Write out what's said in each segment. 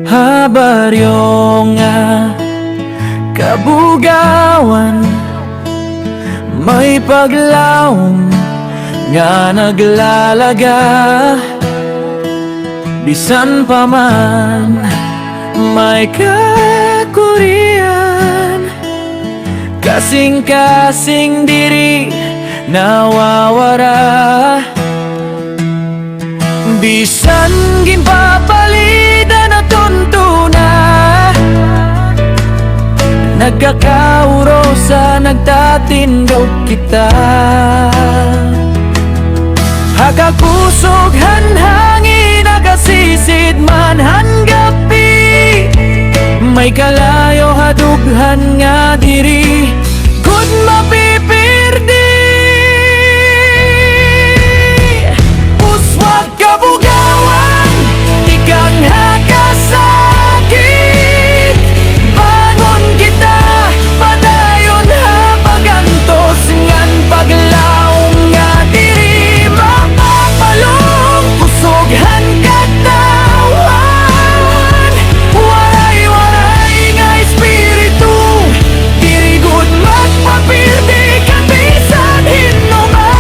Habaryo nga kabugawan, may paglaom nga naglalaga. Bisan pa man may kakurian, kasing-kasing diri nawawara. Bisan ginpapalitan na tuntuna, nagkakauro sa nagtatindog kita. Hakakusog hanhangin, nakasisid man hanggapi, may kalayo hadughan nga diri gud mapipirdi. Uswag kabugawan, ikang hakasakit, bangon kita, padayon hapagantos ngan paglaom nga diri mapapalong. Kusoghan katawan, waray-waray nga espiritu, diri gud magpapildi kabisan hinuman.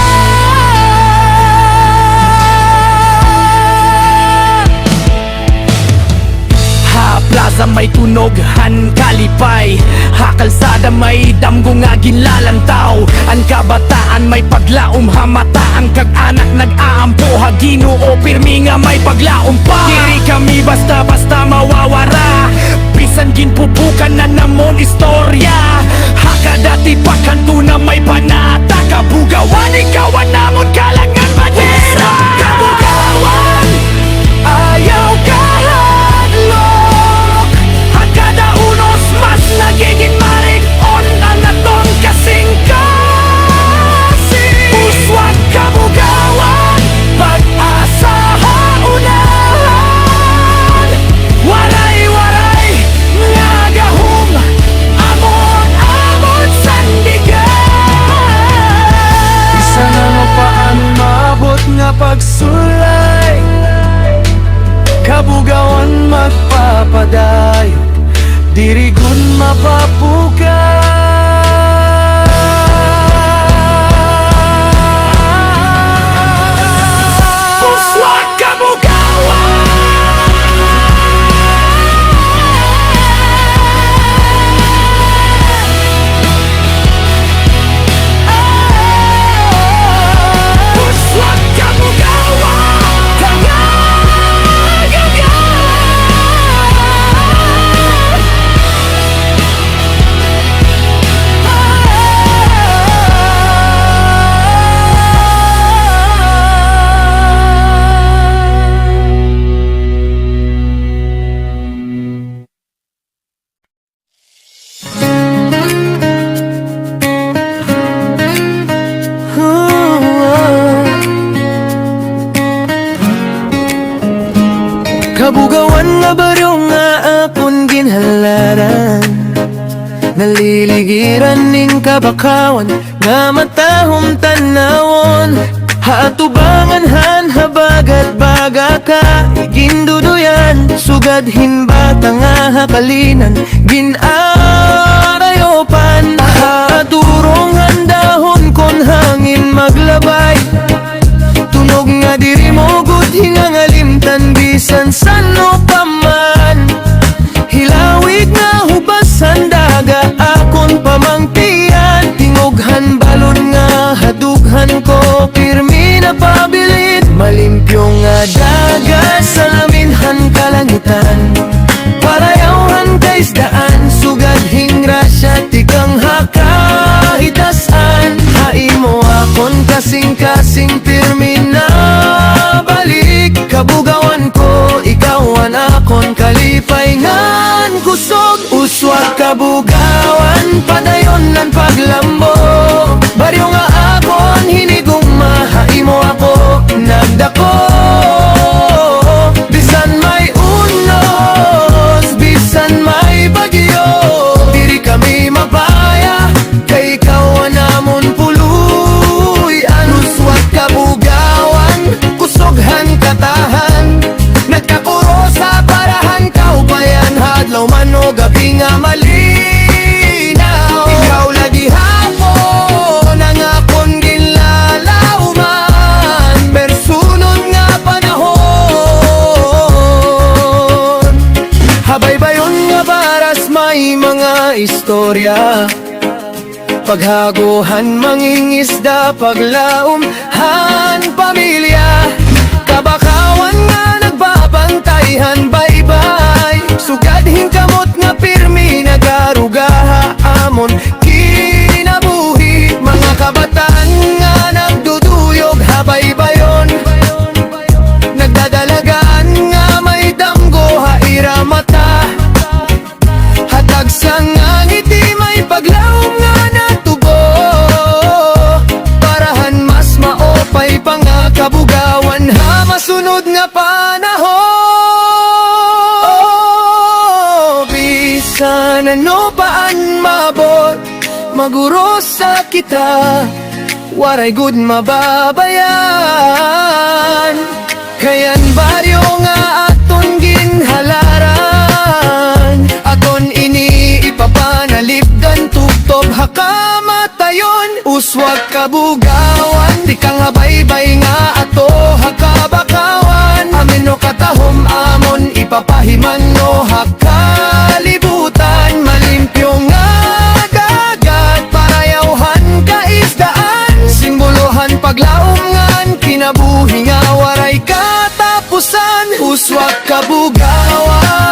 Plaza may tunoghan kalipay, hakalsada may damgo nga ginlalantaw. Ang kabataan may paglaom, hamataan kag anak nag-aampo, Ginoo pirmi nga may paglaom pa. Diri kami basta-basta mawawara, bisan ginpupukan na namon istorya. Hakadati pa kanto na may panata, kabugawan ikawan namon kalangan madera. Kabugawan, ayaw kahadlok, kada unos mas nagiging marig-on ang naton kasing-kasing. Uswag kabugawan, pag-asa haunahan, waray-waray nga gahom, amon-amon sandigan. Isa na mapaan maabot nga pagsulay, kabugawan magpapadayo, diri gud mapapukan. Uswag kabugawan, uswag kabugawan, kabugawan nga baryo nga akon ginhalaran, naliligiran ning kabakawan nga matahom tanawon. Haatubangan han habagat baga ka iginduduyan, sugad hinbata nga hakalinan ginarayopan. Haturong handahon kon hangin maglabay, tunog nga diri mo gud hingangalimtan bisan sano pa man. Hilawig nga hubasan daga akon pamangtian, tingoghan balon nga hadughan ko pirmi na pabilit. Malimpyo nga daga sa laminhan kalangitan, parayawhan kay isdaan, sugad hingrasya tikang hakahitasan. Haimo akon kasing-kasing pirmi na balik, kabugawan ko ikawan akon kalipay ngan kusog. Uswag kabugawan, padayon nan paglambo, baryo nga akon hinigugma. Haimo ako nagdako, bisan may unos, bisan may bagyo, man o gabi nga malinaw. Ikaw lagi hapon ang akong ginlalauman, persunod nga panahon. Habay-bayon nga baras may mga istorya, paghaguhan mangingisda, paglaumhan pamilya, kabakawan nga nagbabantayhan baybay. Sugadhin kamot nga pirmi nagarugaha amon kinabuhi. Mga kabataan nga nagduduyog habay-bayon, nagdadalagaan nga may damgo haira mata. Hatag sa nga ngiti may paglaom nga natubo, parahan mas maopay pa nga kabugawan ha masunod nga panahon. Bisan ano paan mabot maguro sa kita, waray good mababayan. Kayan baryo nga aton ginhalaran, aton ini ipapanalipdan tugtob hakamatayon. Uswag kabugawan, di kang habaybay nga ato hakabakawan. Amin no katahom amon ipapahiman no hakalibutan. Malimpyo nga dagat parayawhan kaisdaan, simbolohan paglaungan kinabuhi nga waray katapusan. Uswag kabugawan.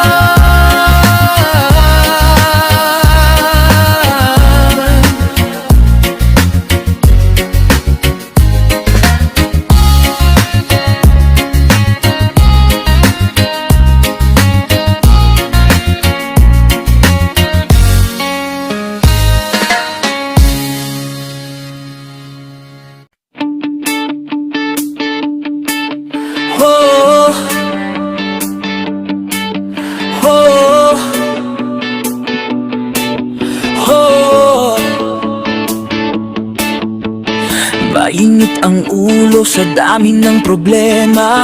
Mainit ang ulo sa dami ng problema,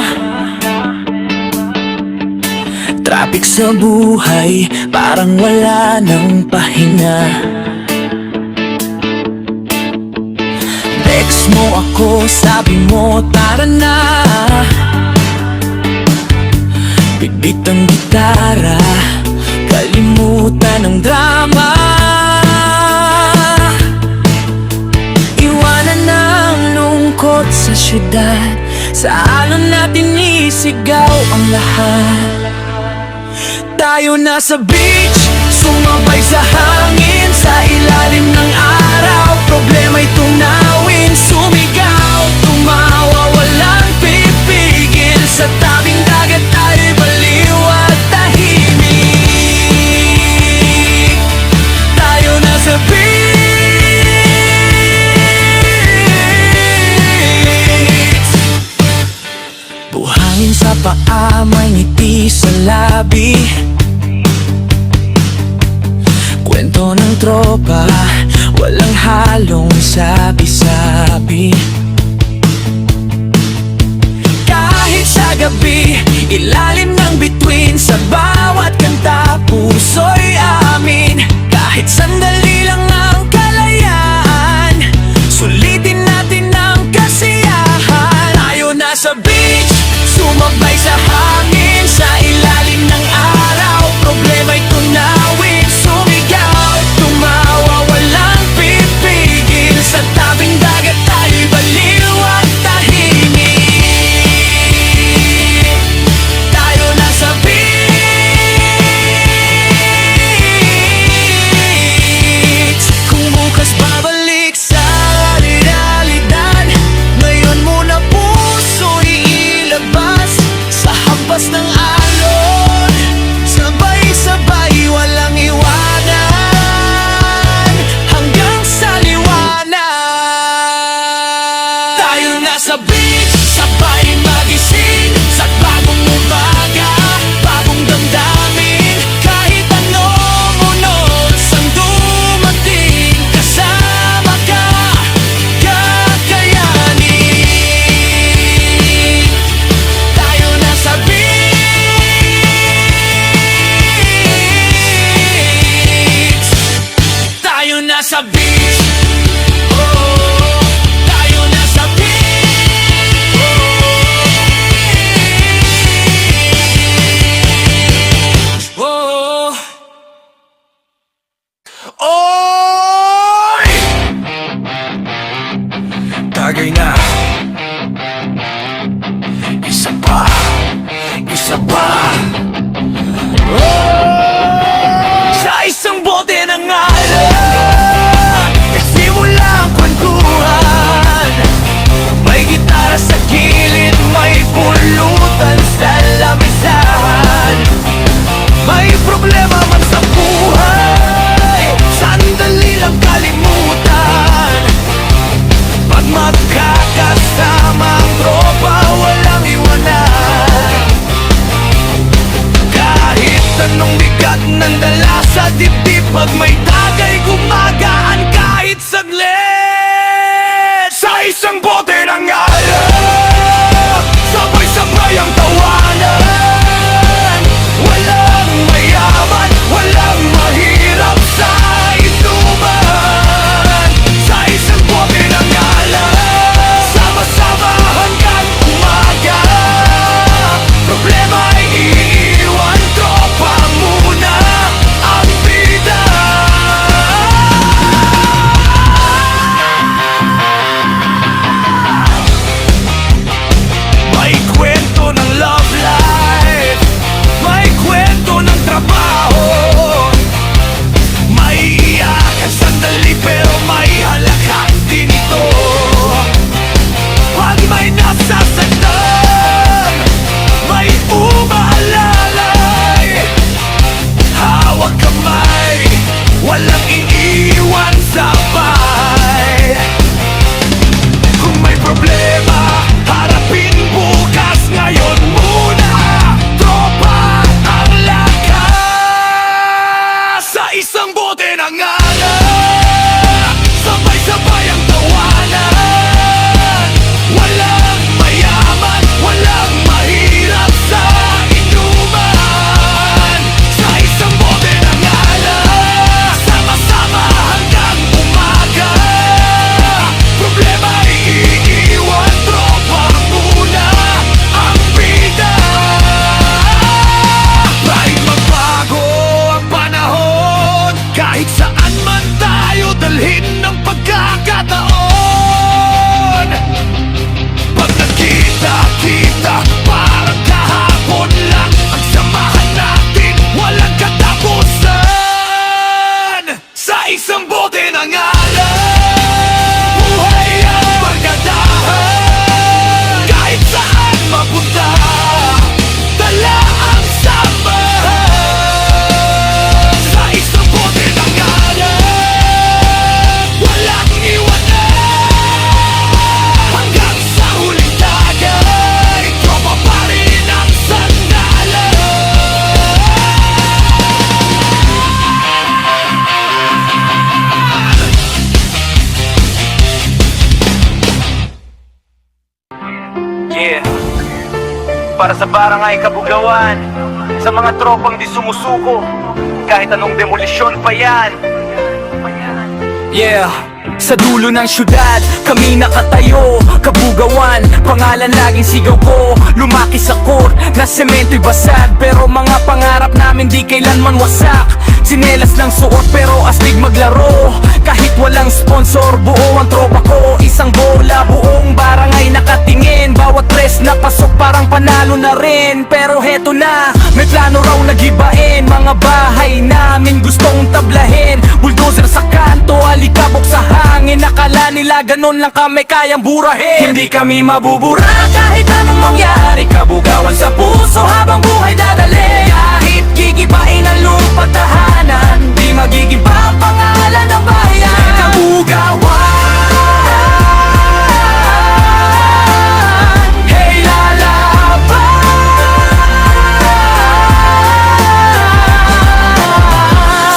traffic sa buhay, parang wala nang pahinga. Text mo ako, sabi mo tara na, bigit ang gitara, kalimutan ang drama. Sa syudad, sa alon natin isigaw ang lahat. Tayo na sa beach, sumabay sa hangin, sa ilalim ng araw, problema'y tunawin. Sumigaw, tumawa, walang pipigil, sa tabing dagat tayo'y baliw at tahimik. Tayo na sa beach, buhangin sa paa, may ngiti sa labi, kwento ng tropa, walang halong sabi-sabi. Kahit sa gabi, ilalim ng bituin, sa bawat kanta, puso'y amin. Kahit sandali lang ang kalayaan, sulitin natin ang kasiyahan. Tayo na sa beach, sumabay sa hangin, sa ilalim ng araw, problema'y tunawin. Sumigaw, tumawa, walang pipigil, sa tabing dagat tayo'y baliw at tahimik. Tayo na sa beach. mula sa dibdib. Pag may tagay, gumagaan kahit saglit. Sa isang bote ng alak, sabay-sabay ang tawanan. Walang mayaman, walang mahirap sa inuman. Sa isang bote ng alak, sama-sama hanggang umaga. Problema ay iiwan, tropa muna ang bida. May kwento ng love life, may kwento ng trabaho, may iyakan sandali pero may halakhak din ito. Pag may nasasaktan, may umaalalay, hawak kamay, walang iniiwan sa bahay. Kung may problema, harapin bukas, ngayon muna. Tropa ang lakas. Sa isang bote ng alak, sabay-sabay ang tawanan. Walang mayaman, walang mahirap sa inuman. Sa isang bote ng alak, sama-sama hanggang umaga. Problema ay iiwan, tropa muna ang bida. Kahit magbago ang panahon, kahit saan man tayo dalhin ng pagkakataon. Pag nagkita-kita, parang kahapon lang. Ang samahan natin, walang katapusan. Sa isang bote ng alak, buhay ang pagdadahan. Kahit saan mapunta, dala ang samahan. Sa isang bote ng alak, walang iwanan. Hanggang sa huling tagay, tropa pa rin ang sandalan. Yeah. Para sa barangay Kabugawan, sa mga tropang di sumusuko, kahit anong demolisyon pa yan. Yeah, sa dulo ng syudad, kami nakatayo. Kabugawan, pangalan laging sigaw ko. Lumaki sa court, na semento'y basag, pero mga pangarap namin di kailanman wasak. Sinelas ng suot pero astig maglaro. Kahit walang sponsor, buo ang tropa ko. Isang bola, buong barangay nakatingin. Bawat press na pasok parang panalo na rin. Pero heto na, may plano raw nagibain. Mga bahay namin gustong tablahin. Bulldozer sa kanto, alikabok sa hangin. Akala nila ganun lang kami kayang burahin. Hindi kami mabubura kahit anong mangyari. Kabugawan sa puso habang buhay dadali. Kahit gigibain ang lupa tahanan, di magiging pa ang pangalan ng bayan. Kabugawan, hey lalaban.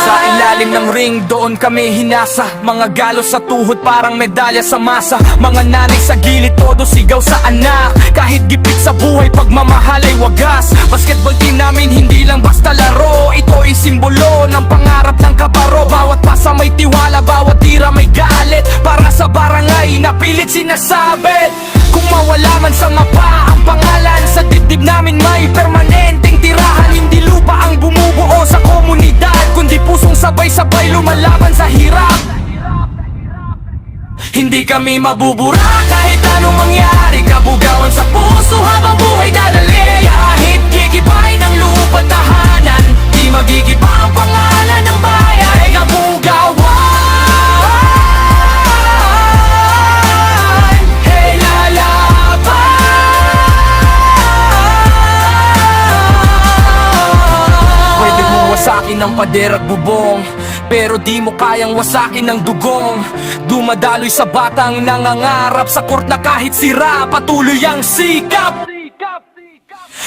Sa ilalim ng ring, doon kami hinasa. Mga galos sa tuhod parang medalya sa masa. Mga nanay sa gilid, todo sigaw sa anak. Kahit gipit sa buhay, pagmamahal ay wagas. Basketball team namin hindi lang basta laro. Ito ay simbolo ng pangarap ng kabaro. Bawat pasa may tiwala, bawat tira may galit. Para sa barangay, napilit sinasabit. Kung mawala man sa mapa ang pangalan, sa dibdib namin may permanenteng tirahan. Hindi lupa ang bumubuo sa komunidad, kundi pusong sabay-sabay lumalaban sa hirap. Hindi kami mabubura kahit anong mangyari. Kabugawan sa puso habang buhay dadali. Kahit gigibain ang lupa tahanan, di magigiba ang pangalan ng bayan. Kabugawan, hey lalaban. Pwede mong wasakin ang pader at bubong, pero di mo kayang wasakin ng dugong. Dumadaloy sa batang nangangarap sa court na kahit sira, patuloy ang sikap.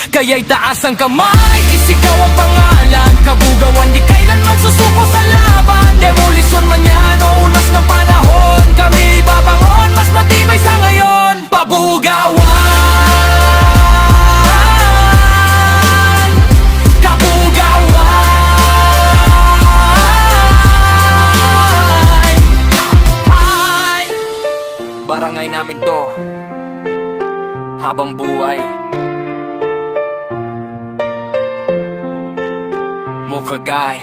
Kaya'y taas ang kamay, isigaw ang pangalan. Kabugawan di kailanman susuko sa laban. Demolisyon man yan o unas ng panahon, kami babangon, mas matibay sa ngayon. Kabugawan, kabugawan. Barangay namin to habang buhay. Mukagay.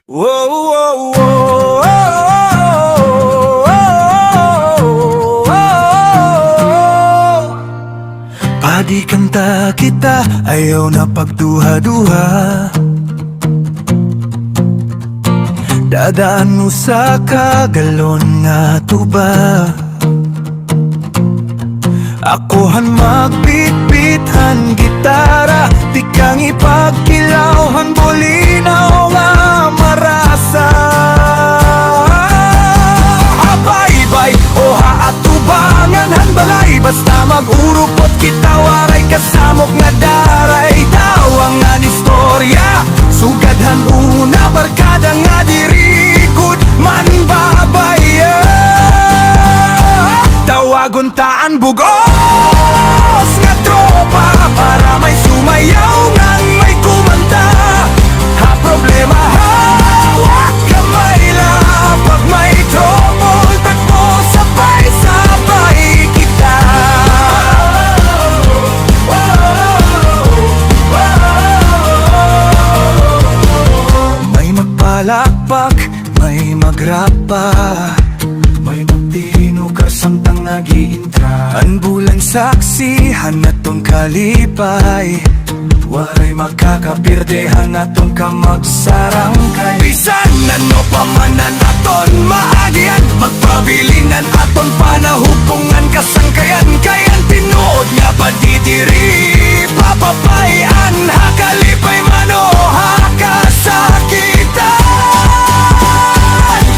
Whoa, whoa, whoa, Padi kanta kita, ayaw na pagduha-duha. Dadaan mo sa kagalon nga tuba. Akohan magbitbithan gitara, di kang ipagkilawhan bolina o nga marasa. Habaybay o haatubangan hanbalay, basta mag-urupot kita waray kasamok nga daray. Tawang nga nistorya, sugadhan una barkada nga dirikod man babaya. Tawagon taan bugos nga tropa, para may sumayaw ngang may kumanta. Ha problema hawak kamay lang, pag may trouble takbo sabay-sabay kita. May magpalakpak, may magrapa, may magtino kasamtang nag-iintra. Anbulan saksihan na tong kalipay, waray makakapirdehan na tong kamagsarangkay. Bisan ano pa man na naton maagian, magpabilinan aton panahupungan kasangkayan. Kayan tinuod nga padidiri, papapayan hakalipay mano hakasakitan.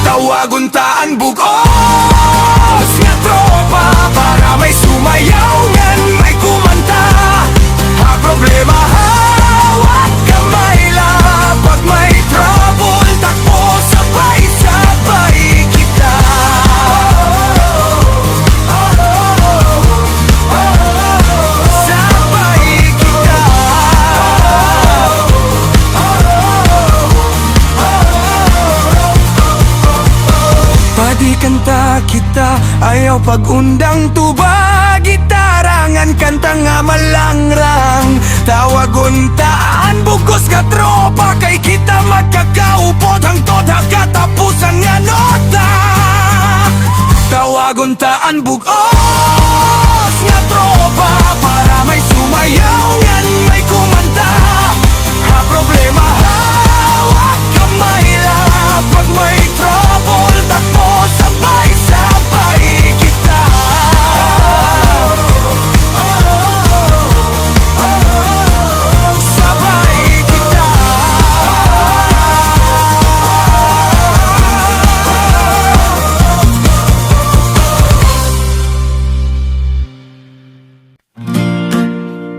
Tawagon taan bugos nga tropa, para may sumayaw ngan may kumanta. Ha problema hawak kamay lang, pag may trouble takbo sabay-sabay kita. Sabay kita. Padi kanta kita, ayaw pag-undang tuba. Gitarangan kanta nga malangrang, tawagon taan bugos nga tropa. Kay kita magkakaupod hangtod katapusan nga nota. Tawagon taan bugos nga tropa, para may sumayaw ngan may kumanta. Ha problema hawak kamay lang, pag may trouble takbo sabay-sabay kita. Sabay kita.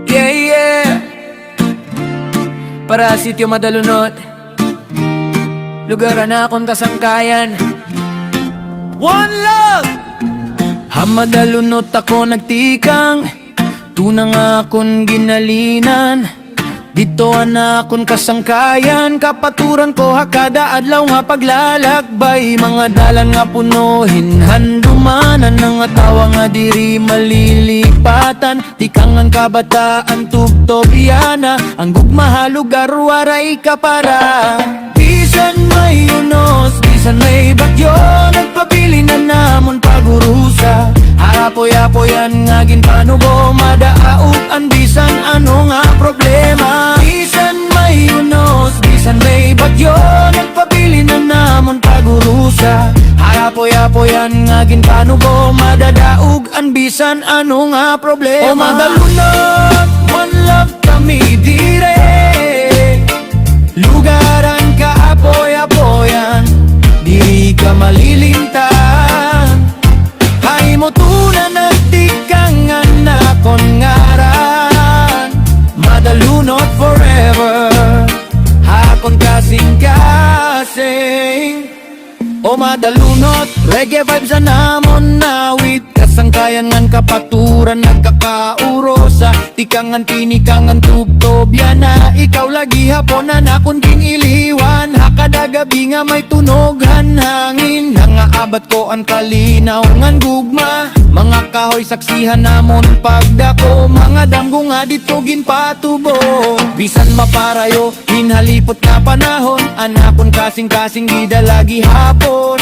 Yeah, yeah. Para sityo madalunot, lugar na akong kasangkayan. One love! Hamadalunot ako nagtikang, tunang akong ginalinan. Dito na akong kasangkayan, kapaturan ko hakada adlaw nga paglalakbay. Mga dalan nga punuhin, handumanan nga tawa nga diri malilipatan. Tikang ang kabataan tubtob yana, ang gugmaha lugar waray kapara. Bisan may unos, bisan may bagyo, nagpabili na namon pagurusa. Harapoy-apoyan nga ginpanubo, madaaog an bisan ano nga problema. Bisan may unos, bisan may bagyo, nagpabili na namon pagurusa. Harapoy-apoyan nga ginpanubo, madadaog an bisan ano nga problema. O madalunod, one love kami dire, lugaran ka apoy-apoyan, di ka malilintan. Hay kasing o madalunot, reggae vibes na namon nawit. Kasangkayan ngan kapaturan nagkakaurosa. Tikangan tinikangan tubtob yan na ikaw lagi hapon na nakon king iliwan. Hakada gabi nga may tunoghan hangin. Nangaabat ko ang kalinaw ngan gugma. Mga kahoy saksihan namon pagdako. Mga damgo nga dito ginpatubo. Bisan maparayo, hinhalipot na panahon. Anakon kasing-kasing gida lagi hapon.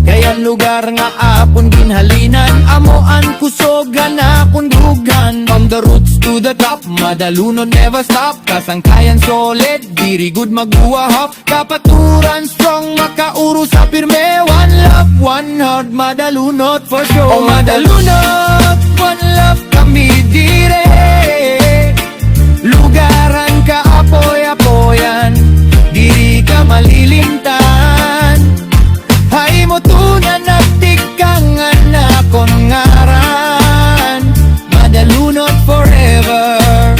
Kaya lugar nga apon ginhalinan. Amoan kusogan akong dugan. From the roots to the top, madalunod never stop. Kasangkayan solid, diri good magbuwahap. Kapaturan strong, makauro sa pirme. One love, one heart, madalunod for sure. O madalunod, one love kami dire. Lugaran ka apoy-apoyan, diri ka malilimtan. Hay mo tunan at tikangan akong ngaran. Madalunod forever,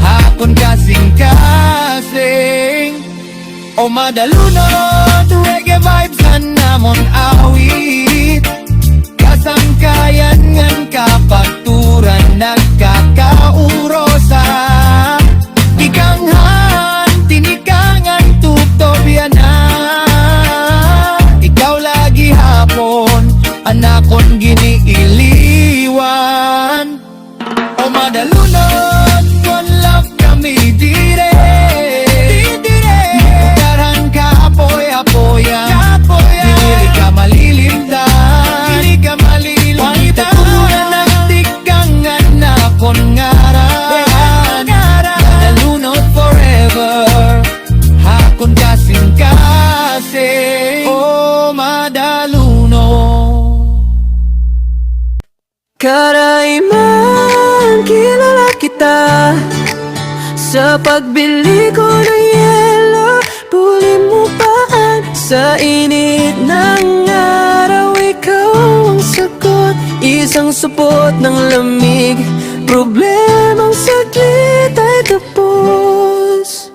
hapon kasing-kasing. O madalunod, reggae vibes na namon awit. Kasangkayan ngan kapaturan nagkakaurosa. Ikanghan, tinikangan tuptob yan na. Anakon giniiliwan. O madalunod, one love kami dire. Lugaran ka apoy-apoyan, dili ka malilimdan. Pagtatunan ang tikangan nakon ngaran. Madalunod forever, hakon kasing-kasing. O madalunod. Karaiman, kilala kita sa pagbili ko ng yelo. Puli mo paan sa init ng araw. Ikaw ang sagot, isang supot ng lamig. Problemang saglit ay tapos.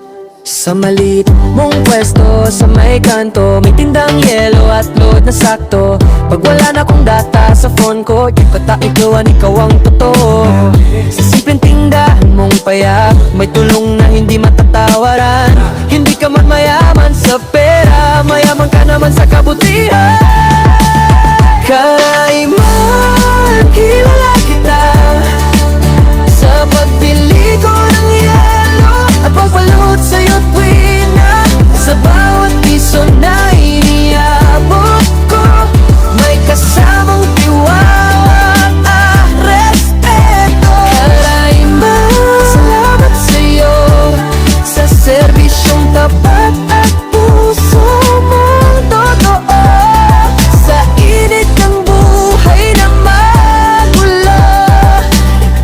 Sa maliit mong pwesto, sa may kanto, may tindang yelo at load na sakto. Pag wala na akong data sa phone ko, di ko taiguan, ikaw ang totoo. Sa simpleng tindahan mong payak, may tulong na hindi matatawaran. Hindi ka man mayaman sa pera, mayaman ka naman sa kabutihan. Karaiman, kilala kita sa pagbili ko ng yelo at pagbalot sa'yo tuwing na sa bawat piso na iniabot ko, may kasamang tiwala, respeto. Karaiman, salamat sa'yo sa serbisyong tapat at puso mong totoo. Sa init ng buhay na magulo,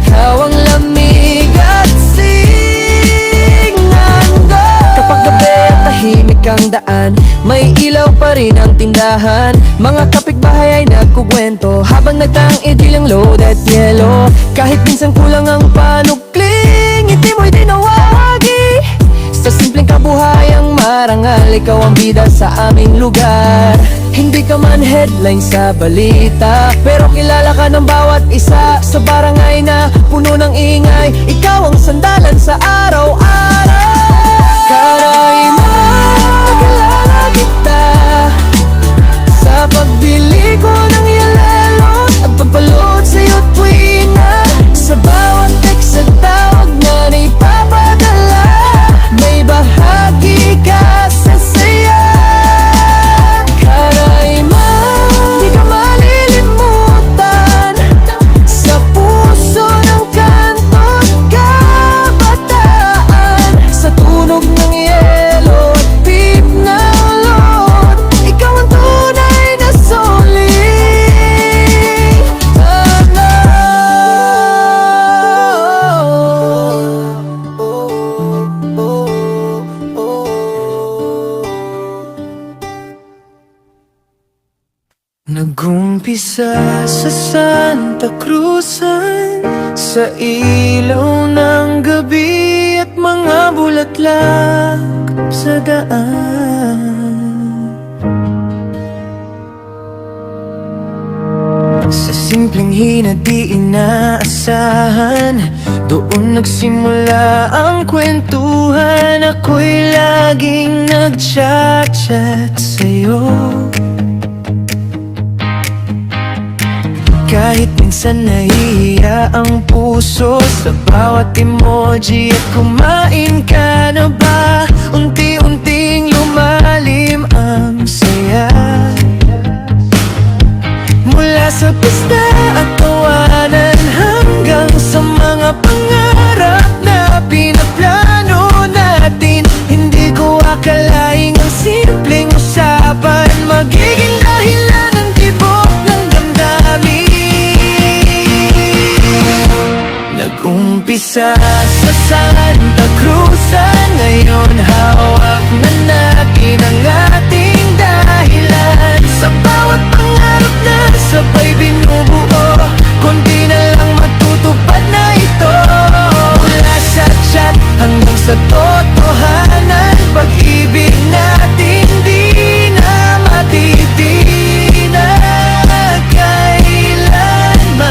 ikaw ang lamig at singan ko. Kapag gabi at tahimik ang daan, may ilaw pa rin ang tindahan. Mga kapitbahay ay nagkukwento habang nagtang-idil ang load at yelo. Kahit minsan kulang ang panukling, ngiti mo'y di nawawagi. Sa simpleng kabuhayang marangal, ikaw ang bida sa aming lugar. Hindi ka man headline sa balita, pero kilala ka ng bawat isa. Sa barangay na puno ng ingay, ikaw ang sandalan sa araw-araw. Karaiman, kilala kita sa pagbili ko ng yelelo at pagbalot sa'yo tuwing na sa bawat text at tawag na naipapadala, may bahagi ka sa saya. Karaiman, di ka malilimutan sa puso ng kanto't kabataan. Sa tunog ng yelo at beat ng load, ikaw ang tunay na sulit. Nag-umpisa sa Santa Cruzan, sa ilaw ng gabi at mga bulaklak sa daan. Sanhi na di inaasahan, doon nagsimula ang kwentuhan. Ako'y laging nag-chat-chat sa'yo, kahit minsan nahihiya ang puso sa bawat emoji. At kumain ka na ba? Unti-unting lumalim ang saya, mula sa pista at tawanan hanggang sa mga pangarap na pinaplano natin. Hindi ko akalaing ang simpleng usapan magiging dahilan ng tibok ng damdamin. Nag-umpisa sa Santa Cruz, ngayon hawak na natin ang ating dahilan. Sa bawat pangarap na sabay binubuo, konti na lang matutupad na ito. Mula sa chat hanggang sa totohanan, pag-ibig natin di na matitinag kailanman.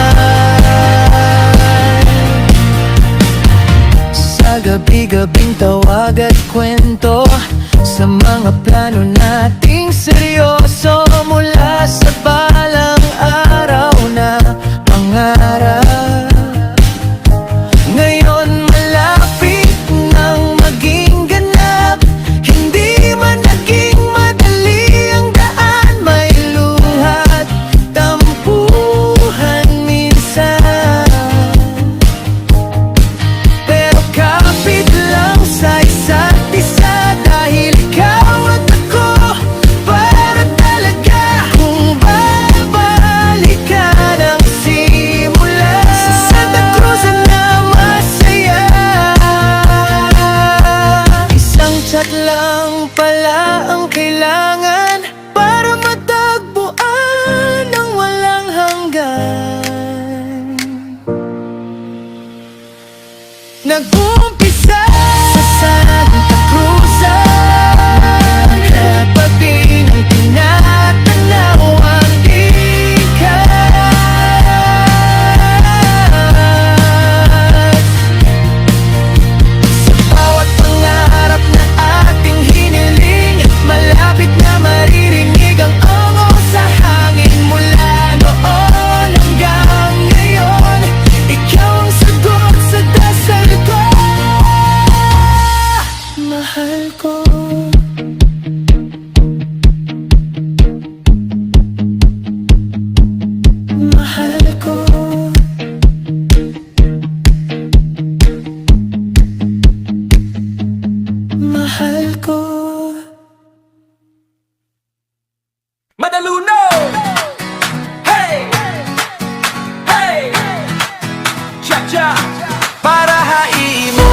Sa gabi-gabing tawag at kwento, sa mga plano nating seryoso, mula sa balang araw na pangarap. Ngayon malapit nang maging ganap, hindi man naging madali ang daan. May luhat, tampuhan minsan, pero kapit lang sa isa't isa. Dahil ikaw at ako para talaga, kung babalikan ang simula. Sa Santa Cruz na masaya, isang chat lang pala ang kailangan para matagpuan ang walang hanggan. Nag-umpisa sa Santa Cruz, pati ng tinatanaw ang ikat. Sa bawat pangarap na ating hiniling, malapit na maririnig ang ongo sa hangin. Mula noon hanggang ngayon, ikaw ang sagot sa dasal ko. Mahal ko, mahal ko, mahal ko. Madaluno! Hey! Hey! Cha-cha! Para haimo!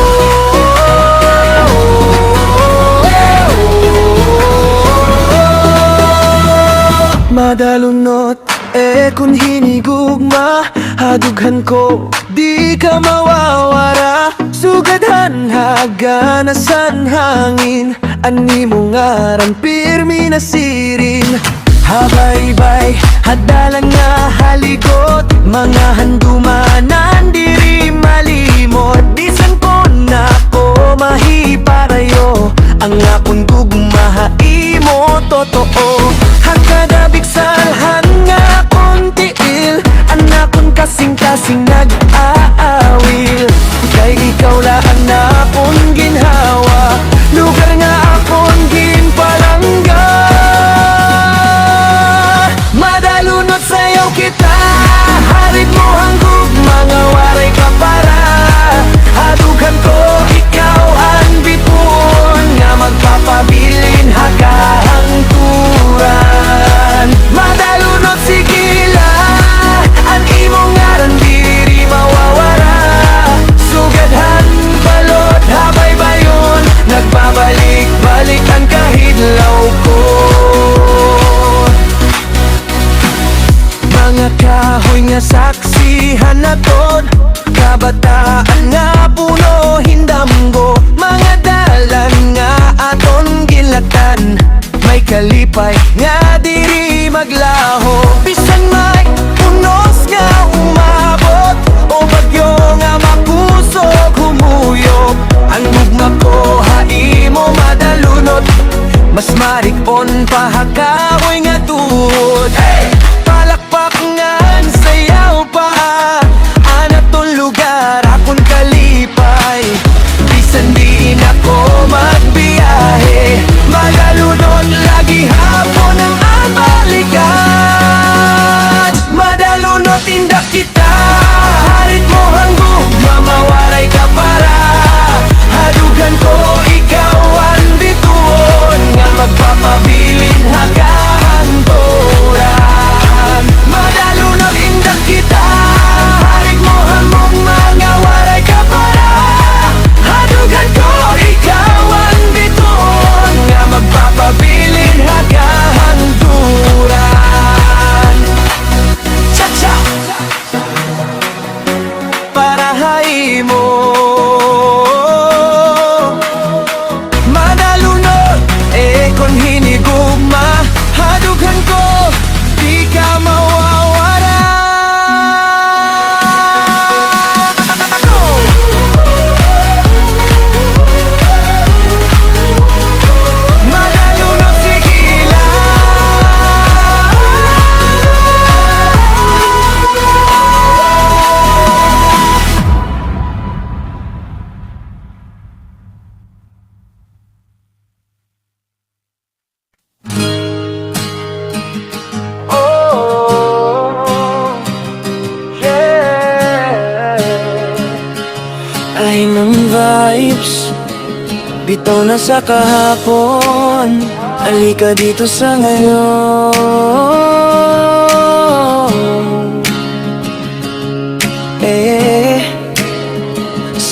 Madalunot, kung hinigugma, hadughan ko, di ka mawawara. Sugadhan haganasan hangin, ani mo ngaran pirmi na sirin. Habaybay, hadalang nga haligot, mga handumanan diri malimot. Bisan ko na ko mahiparayo, ang akong gugmahaimo totoo. Hagkadabig salhan nga kontiil, anakon kasing-kasing nag-aawil. Kay ikaw laan na akong ginhawa, lugar nga akong ginpalangga. Madalunot sayaw kita, harit mo hanggog, mga waray ka para. lips. Bitaw na sa kahapon, halika dito sa ngayon.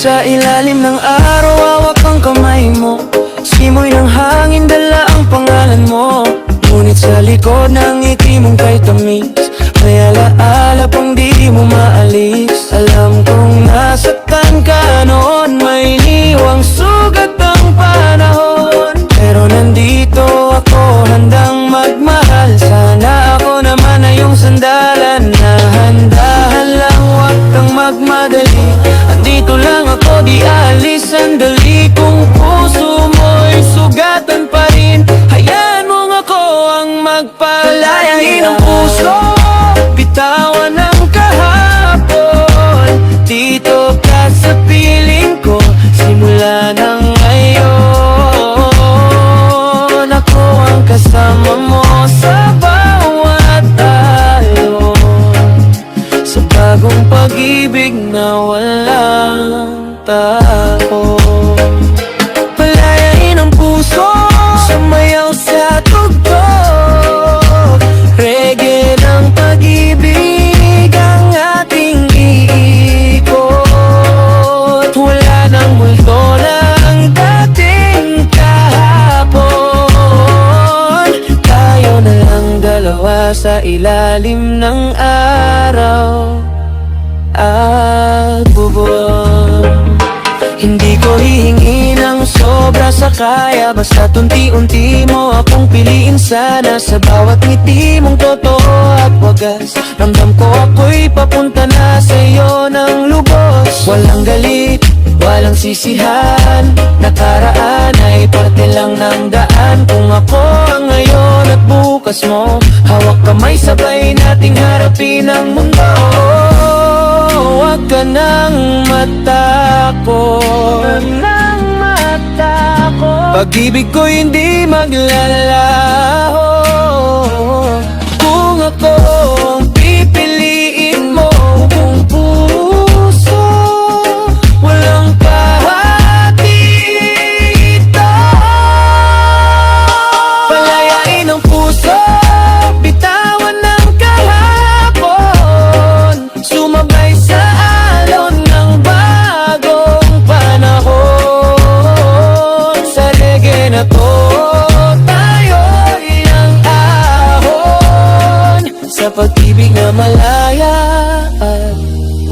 Sa ilalim ng araw, hawak ang kamay mo. Simoy ng hangin, dala ang pangalan mo. Ngunit sa likod ng ngiti mong kay tamis, may alaala pang di mo maalis. Alam kong nasaktan ka noon, may iniwang sugat ang panahon. Pero nandito ako, handang magmahal. Sana ako naman ay yung sandalan na handahan lang, huwag kang magmadali. Andito lang ako, di alis sandali. Kung puso mo'y sugatan pa rin, hayaan mong ako ang magpalayain ng puso. Bitawan ang kahapon, dito ka sa piling ko. Simula ng ngayon, ako ang kasama mo sa bawat alon. Sa bagong pag-ibig na walang tako. Palayain ang puso, sumayaw sa tugtog. Reggae ng pag-ibig ang ating iikot. Wala nang multo ng dating kahapon. Tayo na lang dalawa sa ilalim ng araw at buwan. Hindi ko hihingi ng sobra sa kaya, basta't unti-unti mo akong piliin sana. Sa bawat ngiti mong totoo at wagas, ramdam ko ako'y papunta na sa'yo ng lubos. Walang galit, walang sisihan, nakaraan ay parte lang ng daan. Kung ako ang ngayon at bukas mo, hawak kamay sabay nating harapin ang mundo. Huwag ka nang matakot, pag-ibig ko hindi maglalaho. Kung ako ang pipiliin mo, kung puso walang kahati ito. Palayain ang puso, bitawan ng kahapon. Sumabay sa alon ng bagong panahon. Sa reggae na to, tayo'y ang ahon. Sa pag-ibig na malaya at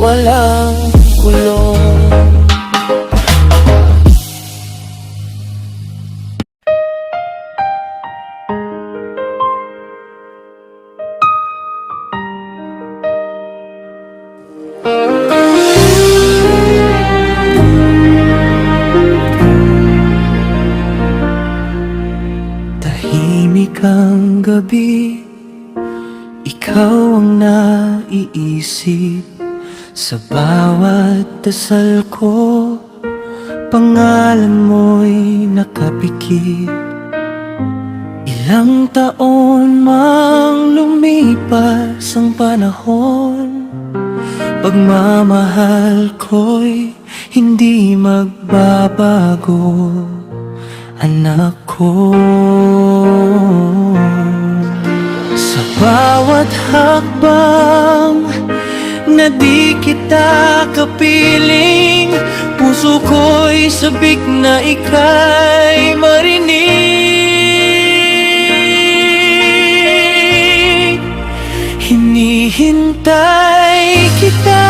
walang kulong. Tahimik ang gabi, ikaw ang naiisip. Sa bawat dasal ko, pangalan mo'y nakapikit. Ilang taon mang lumipas ang panahon, pagmamahal ko'y hindi magbabago, anak ko. Sa bawat hakbang na di kita kapiling, puso ko'y sabik na ika'y marinig. Hinihintay kita,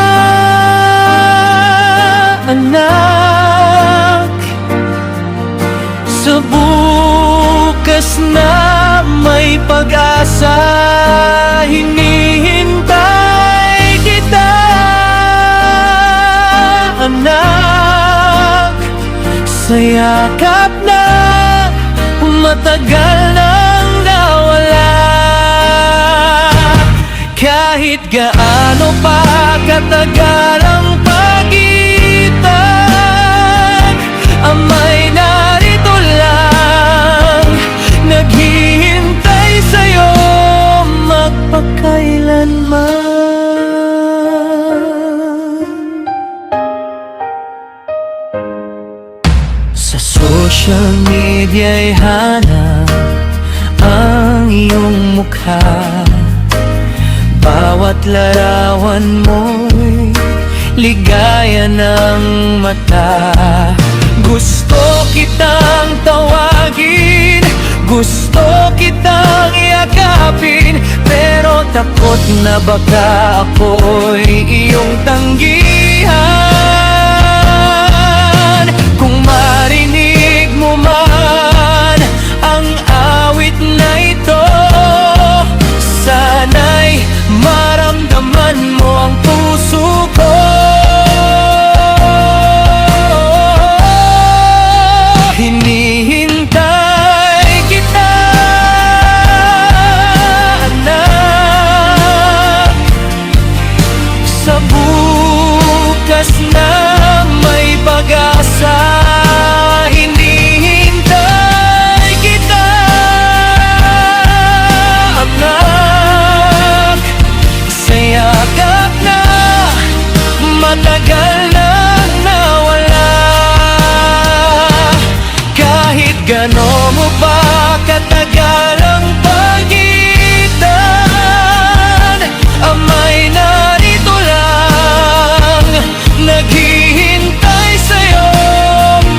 anak, sa bukas na may pag-asa. Hinihintay kita, anak, sa yakap na matagal nang nawala. Kahit gaano pa katagal ang pagitan, ama'y narito lang, naghihintay sa'yo magpakailanman. Sa social media'y hanap ang iyong mukha. Bawat larawan mo'y ligaya ng mata. Gusto kitang tawagin, gusto kitang yakapin, pero takot na baka ako'y iyong tanggihan. Kung marinig mo man ang awit na ito, sana'y maramdaman mo ang puso ko. Hinihintay kita, anak, sa bukas na may pag-asa. Hinihintay kita, anak, sa yakap na matagal nang nawala. Kahit gano'n mo pa katagal ang pagitan, ama'y narito lang, naghihintay sa'yo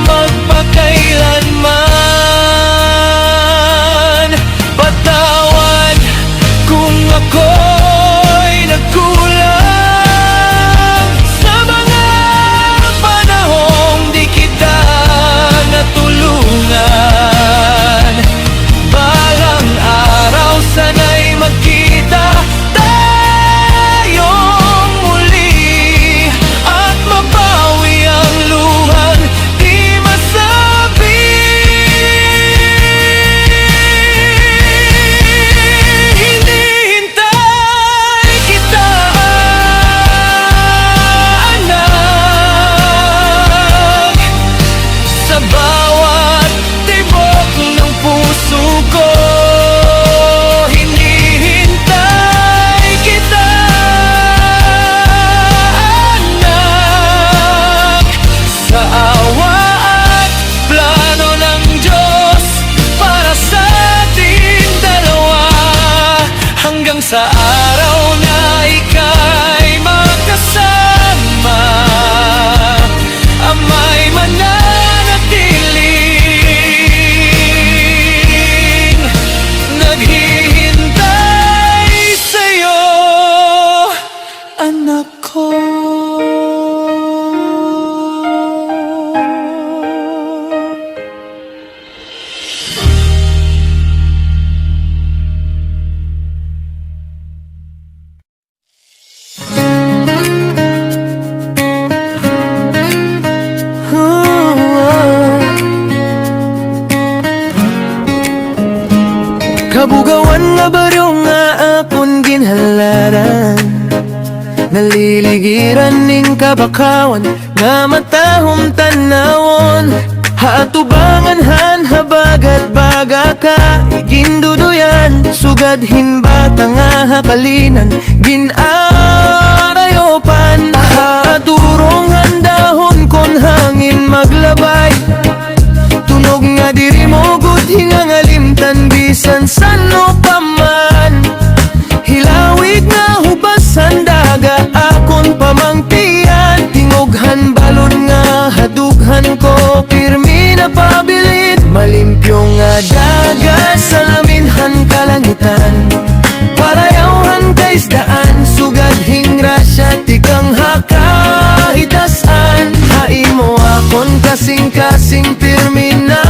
magpakailanman. Patawad kung ako'y nagkulang sa mga panahong di kita natulungan. Balang araw sana'y magkita tayong muli at mabawi ang luhang di masabi. Hinihintay kita, anak, sa bawat tibok ng puso ko. Hinihintay kita, anak, sa awa at plano ng Diyos para sa ating dalawa, hanggang sa araw na ika'y makasama, ama'y mananatiling naghihintay sa'yo, anak ko. Kabugawan nga baryo nga akon ginhalaran, naliligiran ning kabakawan nga matahom tanawon. Haatubangan han habagat baga ka ginduduyan, sugad hinbata nga hakalinan ginarayopan. Haturong handahon kon hangin maglabay, tunog nga diri mo gud hingang alimtan bisan sano pa man. Hilawig nga hubasan daga akon pamangtian, tingoghan balon nga hadughan ko pirmi na pabilit. Malimpyo nga daga salaminhan kalangitan, parayawhan kay isdaan, sugad hingrasya tikang hakahitasan. Haimo akon kasing-kasing pirmi na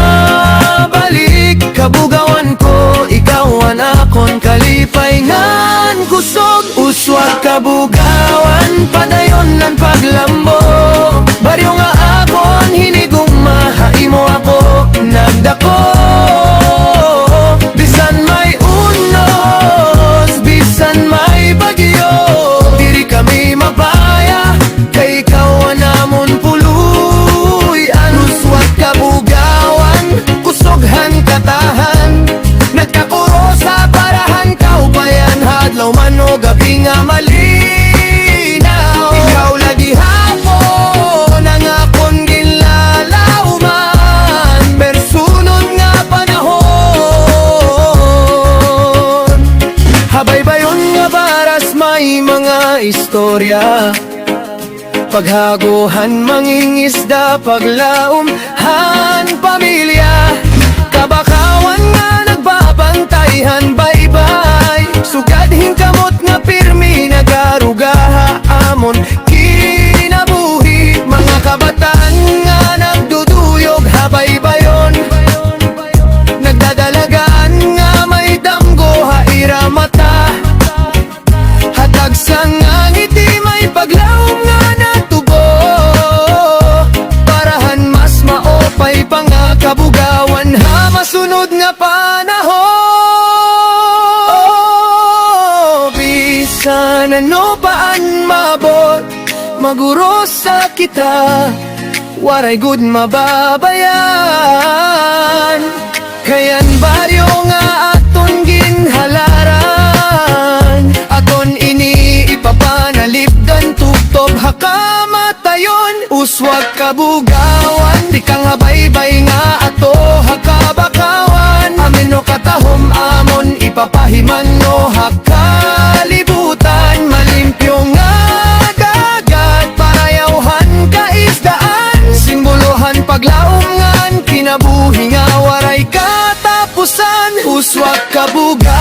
balik, kabugawan ko ikawan akon kalipay ngan kusog. Uswag kabugawan padayon nan paglambo, baryo nga akon hinigugma, haimo ako nagdako. Bisan may unos, bisan may bagyo, diri kami mapaya, kay ikaw namon puluy. Anuswag kabugawan, kusoghan katahan, nagkakuro sa parahan kaupayan, hadlaw man o gabi nga malinaw. Ikaw lagi hapon ang akon ginlalauman, Paghaguhan, mangingisda, paglaumhan, pamilya, kabakawan nga nagbabantayhan, bye-bye. Sugadhin kamot nga pirmi, nagarugaha amon kinabuhi. Mga kabataan nga nagduduyog, habay-bayon, nagdadalagaan nga may damgo, haira mata. Hatag sa nga ngiti, may paglaom nga natubo, parahan mas maopay pa nga kabugawan, ha masunod nga panahon. Bisan ano paan mabot, maguro sa kita, waray good mababayan. Kayan baryo nga aton ginhalaran, aton ini ipapanalipdan, tugtob hakamatayon, uswag kabugawan, di kang habaybay nga ato hakabakawan. Amin no katahom amon ipapahiman no hakalibutan, malimpyo nga dagat, parayawhan kaisdaan, simbolohan paglaungan, kinabuhi nga waray katapusan, uswag kabugawan.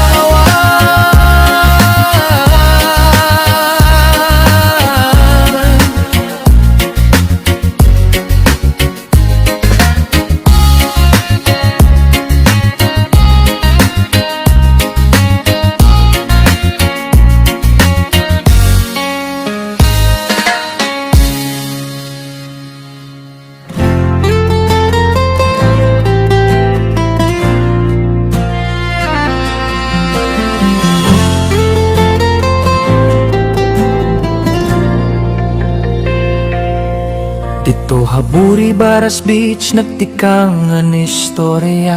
Dito haburi Baras Beach, nagtikang an istorya.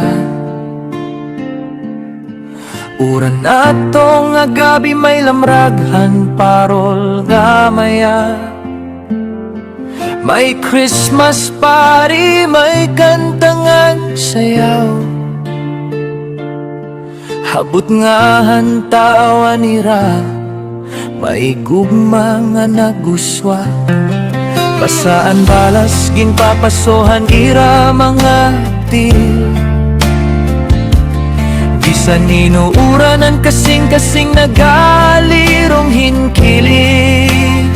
Uran ato nga gabi may lamraghan, parol nga maya. May Christmas party, may kantangan sayaw. Habot nga hantawan nira, may gugma nga naguswa. Basaan balas, ginpapasohan ira mga til. Bisan inuuranan kasing-kasing nagalirong hinkilig.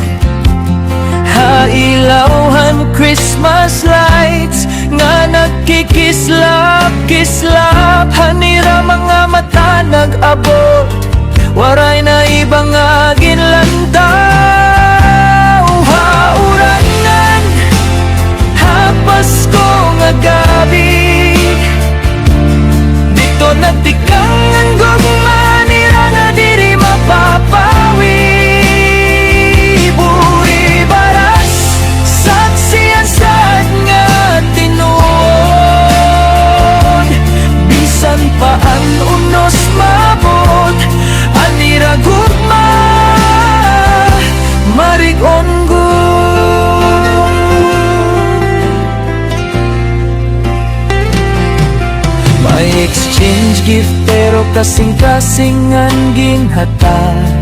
Hailawhan Christmas lights nga nagkikislap-kislap. Hanira mga mata nag-abot, waray na ibang ginlantaw. Haurangan, Pasko nga gabi, dito nagtikang ang gugma, nira nga diri mapapawi. Buri Baras, saksiyan sad nga tinuod, bisan pa ang unos mabot, anira gugma, marigon good. May exchange gift pero kasing-kasingan ginhatag.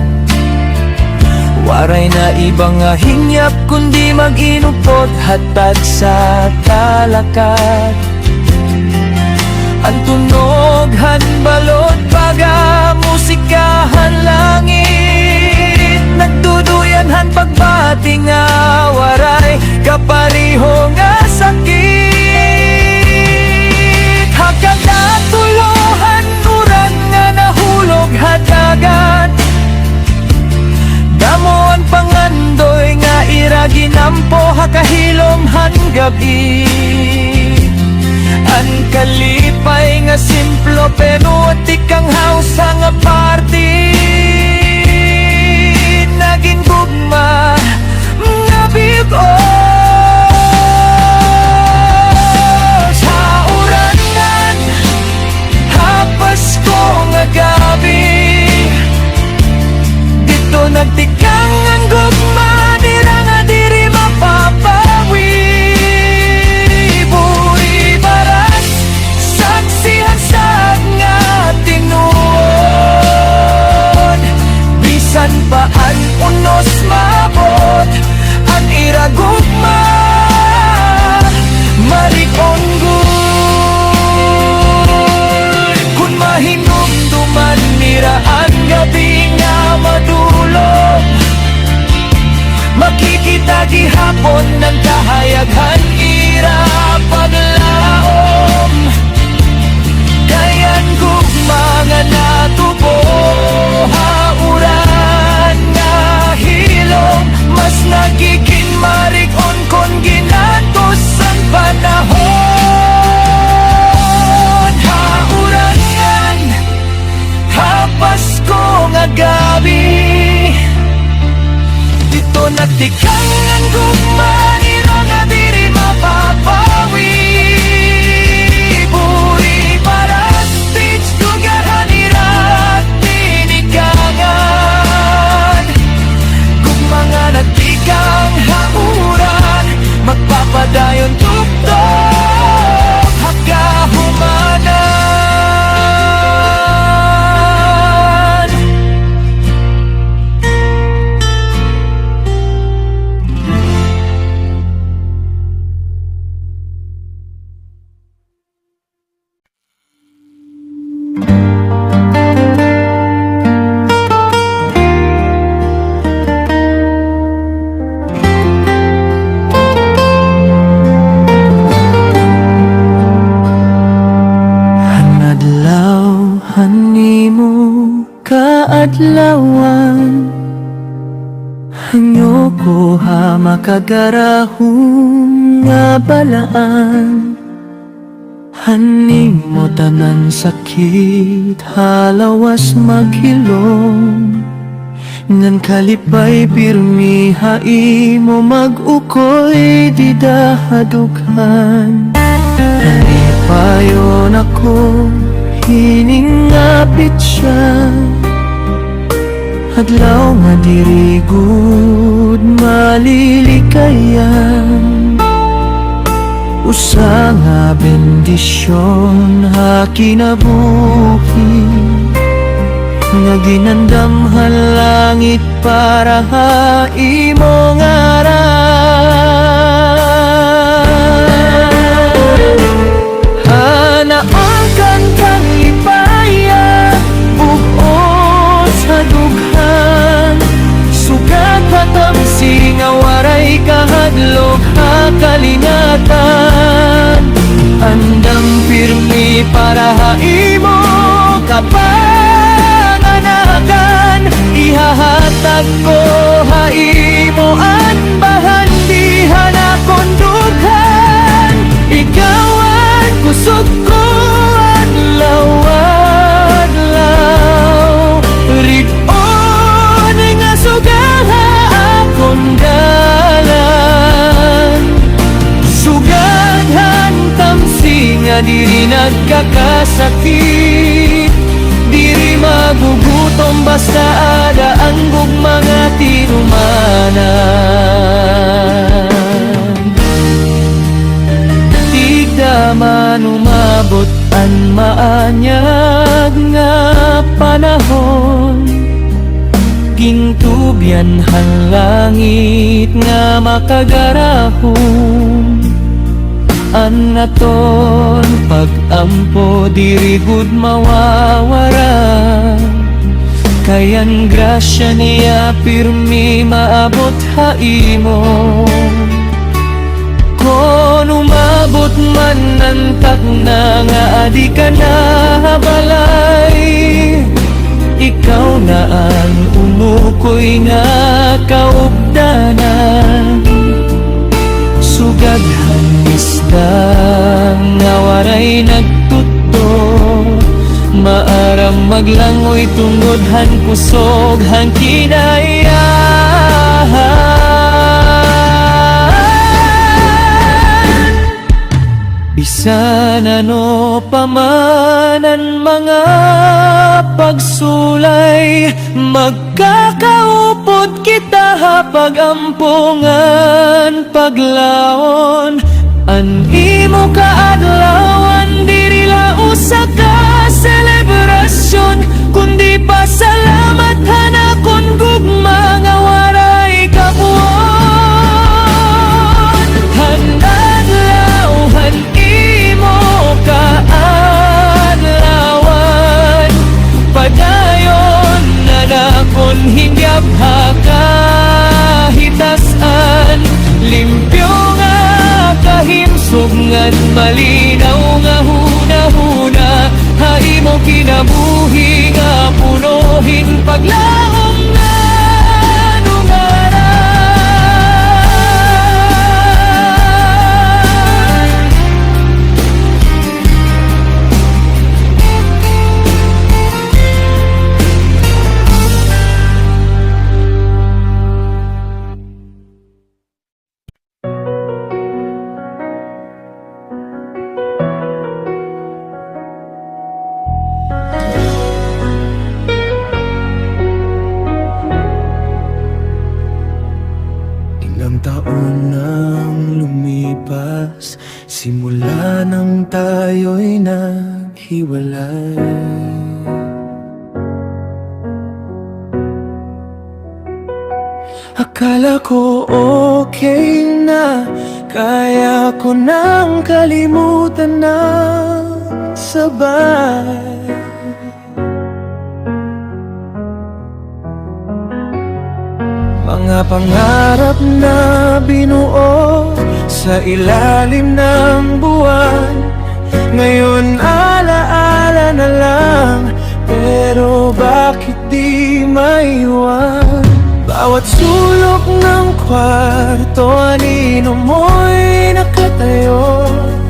Waray na ibang nga hingyap kundi mag-inupot, hatag sa talakad. Ang tunog hanbalot, baga musikahan langit, nagduduyanhan pagbati nga waray kapariho nga sakit. Hagkadatulohan uran nga nahulog hatagan, damo ang pangandoy nga ira ginampo hakahilom han gabi. An kalipay nga simplo pero tikang house nga party, naging gugma nga bigo. Sa uranan, Pasko nga gabi, dito nagtikang ang gugma, nira nga diri mapapawi. Buri Baras, saksihan sad nga tinuod, iraan gabi nga madulog. Makikita gihapon ng kahayaghan ira paglaom. Kayan gugma nga natubo hauran nga hilom. Mas nagiging marikon kon ginatos ang panahon. Hauran yan hapas ko nga gabi. Dito nagtikang ang gugma ira nga diri mapapawi. Buri para stage lugaran ira tinigangan. Gugma nga nagtikang hauran magpapadayon tuktok hakahumanan. Kaadlawan hanyo ko ha makagarahong nga balaan. Haning mo tanan sakit halawas maghilom. Ngan kalipay pirmi hai mo mag-ukoy di dahadughan. Halipayon ako hiningapit siya. Adlaw nga diri gud malilikayan. Usa nga bendisyon ha kinabuhi. Nga ginandamhan langit para ha imo ngaran. Hanaon kan kang lipaya bukod sa dughan. Sugat patamsi nga waray kahadlok ha kalingatan. Andam pirmi para ha imo kapanganakan. Ihahatag ko ha imo anbahan dihan akong dughan. Ikaw ang kusog ko adlaw-adlaw. Rig-on nga sugaha akong dalan. Sugadhan tamsi nga diri nagkakasakit. Diri magugutom basta ada ang gugma nga tinumanan. Tigda man umabot an maanyag nga panahon. Gintubyan hang langit nga makagarahon. An naton pag-ampo diri gud mawawara. Kayan grasya niya pirmi maabot ha imo. Kon umabot man nantak na nga adi ka na balay. Ikaw na ang umukoy nga kaugdanan. Sugadhan isda nga waray nagtuto. Maaram maglangoy tunggodhan kusog hang kinayahan. Bisan ano pamanan mga pagsulay. Magkakaupod kita ha pagampungan paglaon. An imo kaadlawan diri la usa ka selebrasyon. Kundi pasalamat hanakon gugma nga waray kabuon. Hanadlawhan imo kaadlawan. Padayon tayo'y naghiwalay. Akala ko okay na, kaya ko nang kalimutan na sabay. Mga pangarap na binuo sa ilalim ng buwan, ngayon alaala na lang, pero bakit di maiwan? Bawat sulok ng kwarto, anino mo'y nakatayo.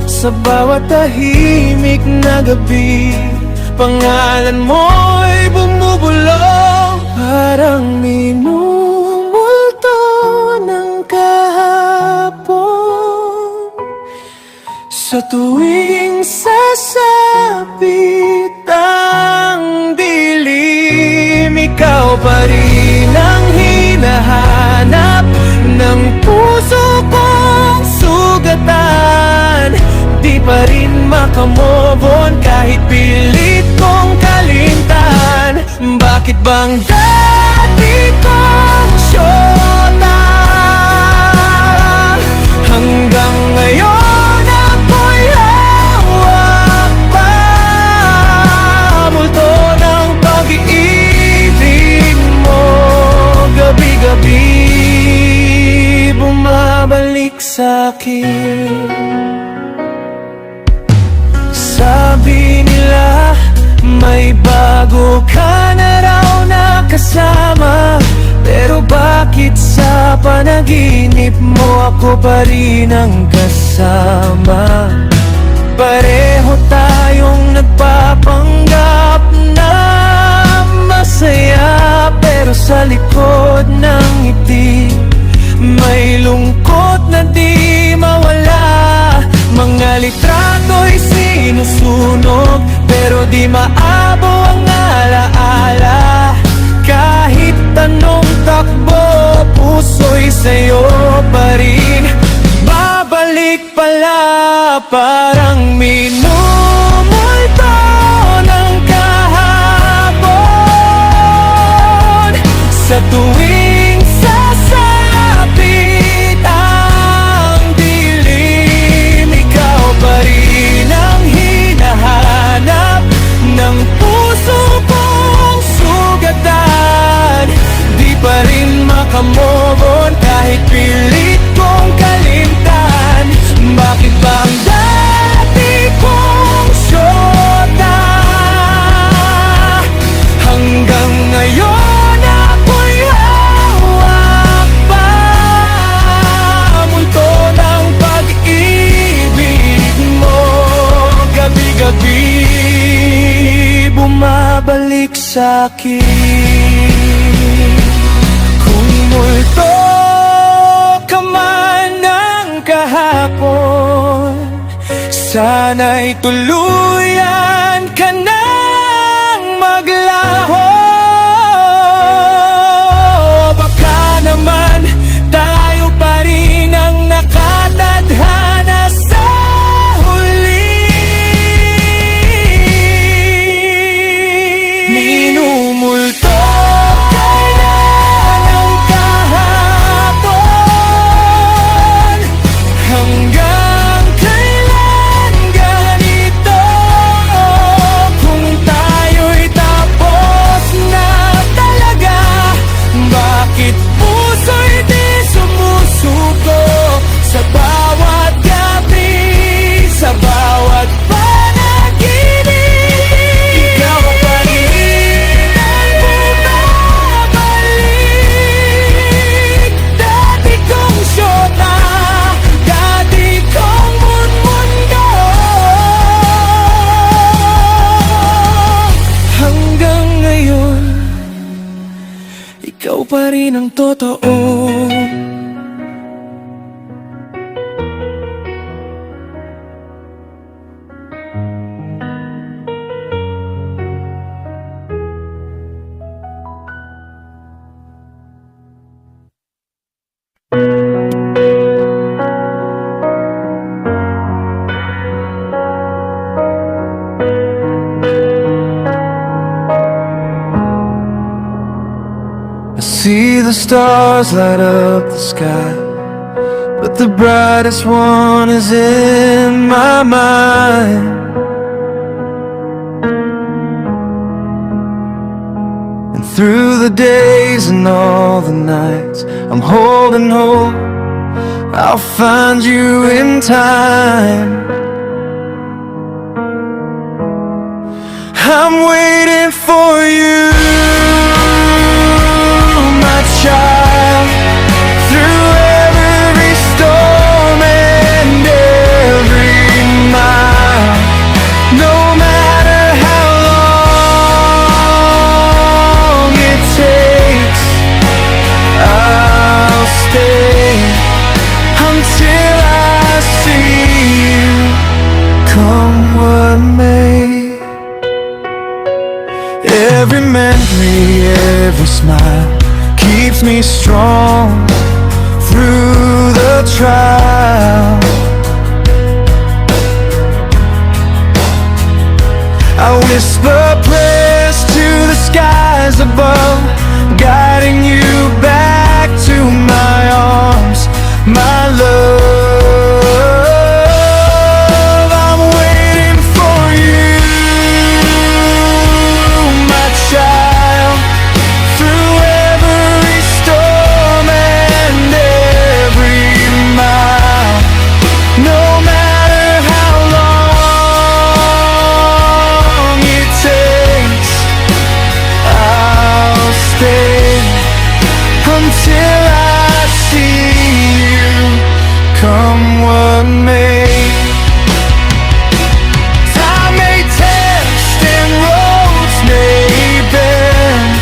Sa bawat tahimik na gabi, pangalan mo'y bumubulong. Parang minumulto ng kahapon, sa tuwing sasapit ang dilim. Ikaw pa rin ang hinahanap ng puso kong sugatan. Di pa rin makamove on kahit pilit kong kalimtan. Bakit bang dati kong syota hanggang ngayon ako'y hawak pa? Multo ng pag-iibig mo, gabi-gabi bumabalik sa'kin. Sabi nila may bago ka na raw na kasama, pero bakit sa panaginip mo ako pa rin ang kasama? Pareho tayong nagpapanggap na masaya, pero sa likod ng ngiti may lungkot na di mawala. Mga litrato'y sinusunog, pero di maabo ang alaala. Kahit anong takbo, puso'y sa'yo pa rin. Babalik pala, parang minumulto ng kahapon, sa tuwing sasapit ang dilim. Ikaw pa rin ang hinahanap ng puso kong sugatan. Di pa rin makamove on kahit pilit kong kalimtan. Bakit ba ang dati kong syota hanggang ngayon ako'y hawak pa? Multo ng pag-ibig mo, gabi-gabi bumabalik sa'kin. Kung multo ka man ng kahapon, sana'y tuluyan ka nang maglaho. Baka naman tayo pa rin ang nakatadhana sa huli. Minumulto ka na ng kahapon, hanggang kailan ganito? Kung tayo'y tapos na talaga, bakit puso'y di sumusuko? Sa bawat gabi, sa bawat panaginip, ikaw pa rin ang bumabalik. Dati kong syota, dati kong munmundo, hanggang ngayon ikaw pa rin ang totoo. see the stars light up the sky, but the brightest one is in my mind. And through the days and all the nights, I'm holding hope I'll find you in time. I'm waiting for you, my child, through every storm and every mile. No matter how long it takes, I'll stay until I see you, come what may. Every memory, every smile keeps me strong through the trial. I whisper prayers to the skies above, guiding you back to my arms, my love. I'm waiting for you, my child, through every storm and every mile. No matter how long it takes, I'll stay until I see you, come what may. Time may test and roads may bend,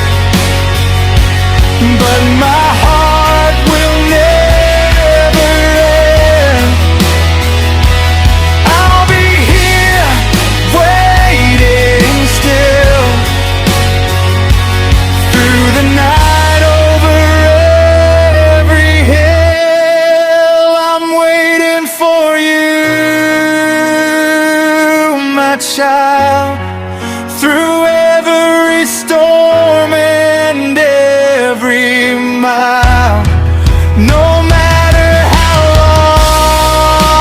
but my heart will never end. I'll be here waiting still, through the night, over every hill. I'm waiting for you, my child, through every storm and every mile. No matter how long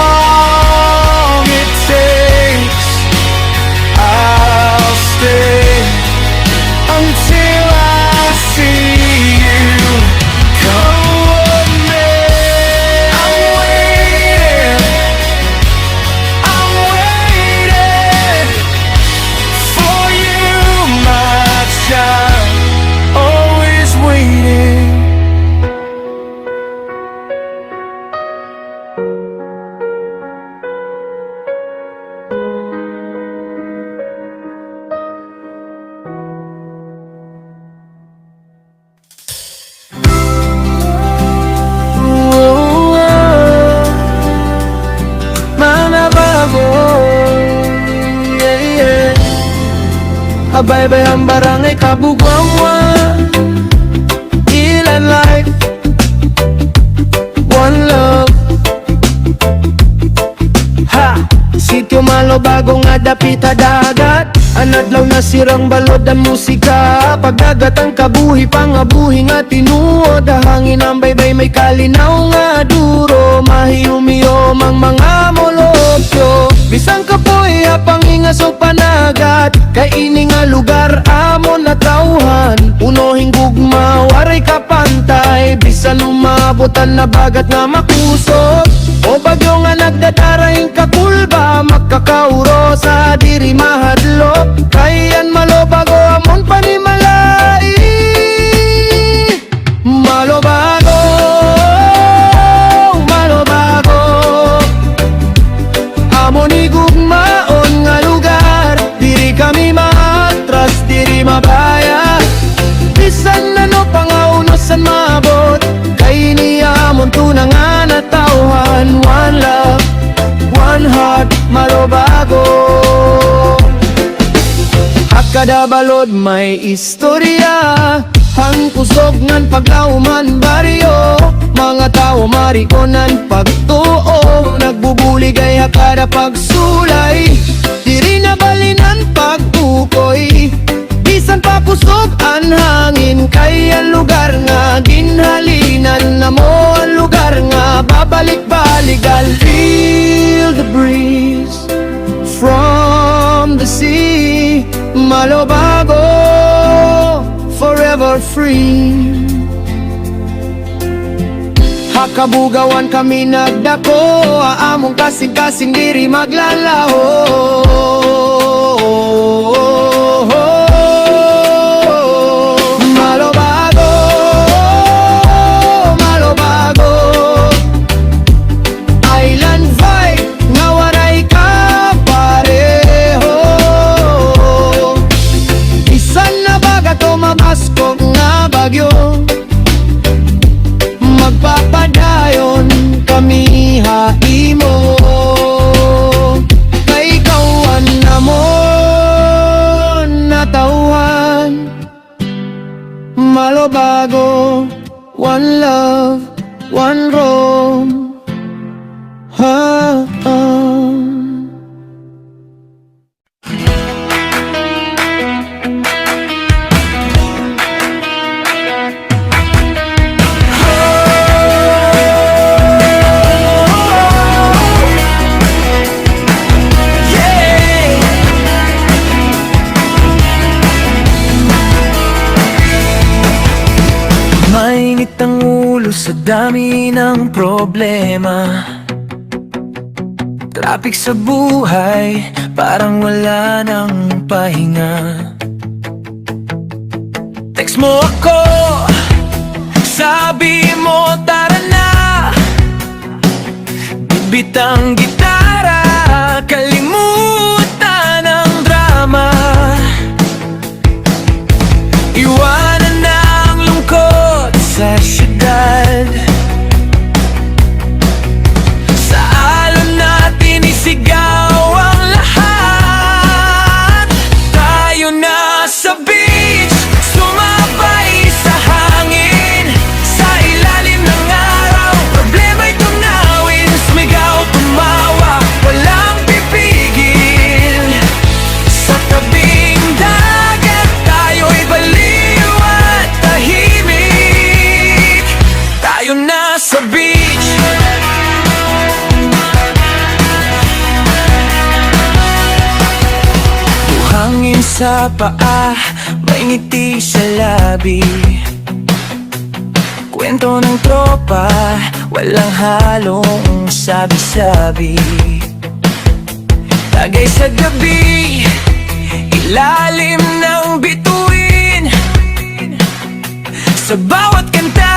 it takes, I'll stay until I see you, come what may. I'm waiting for you, my child, always waiting. Mga bago, yeah, yeah. Abay-bay ang barangay kabugwangwa, ilan life, one love. Ha! Sityo Malo bago nga dapita dagat, anadlaw na sirang balod ang musika. Pagdagat ang kabuhi, pangabuhi nga tinuod, hangin ang baybay may kalinaw nga duro. Mahiyumiyom ang mga molopyo, bisang kapoy hapang ingas o panagat. Kay ini nga lugar amon na tauhan, unohing gugma, waray kapantay. Bisan umabutan na bagat nga makusog, o bagyo nga nagdadaraing kakulba, makakauro sa diri mahadlok. Kayan malobago amon panimalai, malobago, malobago. Amon igugmaon nga lugar, diri kami maatras, diri mabaya. Bisan ano pangaunosan mabot, kay niamon tunang nga natauhan. One love, one heart, malobago. Hakada balod may istorya, hang kusog ngan paglauman baryo. Mga tao marikonan pagtuo, nagbubulig ay hakada pagsulay. Diri na balinan pagtukoy, bisan pa kusog ang hangin, kay ang lugar nga Malobago, forever free. Hakabugawan kami nagdako, aamong kasing-kasing diri maglalaho. Malobago, malobago, island vibe nga waray kapareho. Bisan na baga to mamaskog nga bagyo, magpapadayon kami haimo. Kay kawan namon natauhan. Malobago, one love, one roam. Ha, Mainit ang ulo sa dami ng problema. Traffic sa buhay, parang wala nang pahinga. Text mo ako, sabi mo tara na. Bibitang gitara, kalimutan ang drama. Iwanan na ang lungkot sa syudad. Sa alon natin isigaw ang lahat. Tayo na sa beach, sumabay sa hangin. Sa ilalim ng araw, problema'y tunawin. Sumigaw, tumawa, walang pipigil. Sa tabing dagat, tayo'y baliw at tahimik. Tayo na sa beach. Buhangin sa paa, may ngiti sa labi. Kwento ng tropa, walang halong sabi-sabi. Tagay sa gabi, ilalim ng bituin. Sa bawat kanta,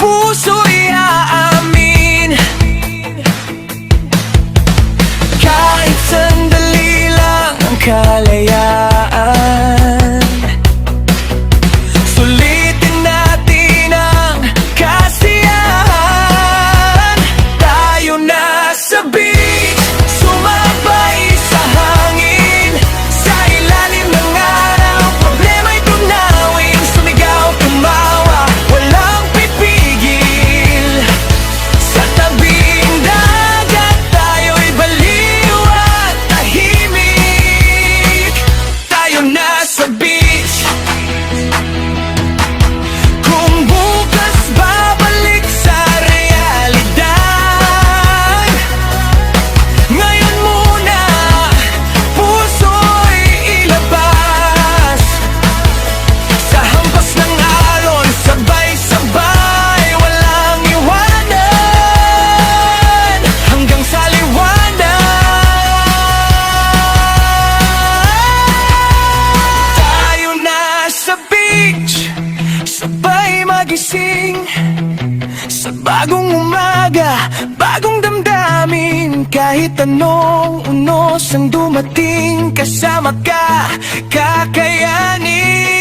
puso'y aamin. Kahit sandali lang ang kalayaan, sulitin natin ang kasiyahan. Tayo na sa beach, sumabay sa hangin. Sa ilalim ng araw, problema'y tunawin. Sumigaw, tumawa, walang pipigil. Sa tabing dagat, tayo'y baliw at tahimik. Tayo na sa beach. Kung bukas babalik sa realidad, ngayon muna, puso'y ilabas. Sa hampas ng alon, sabay-sabay, walang iwanan. Hanggang sa liwanag, tayo na sa beach, sabay magising. Sa bagong umaga, bagong damdamin. Kahit anong unos ang dumating, kasama ka, kakayanin.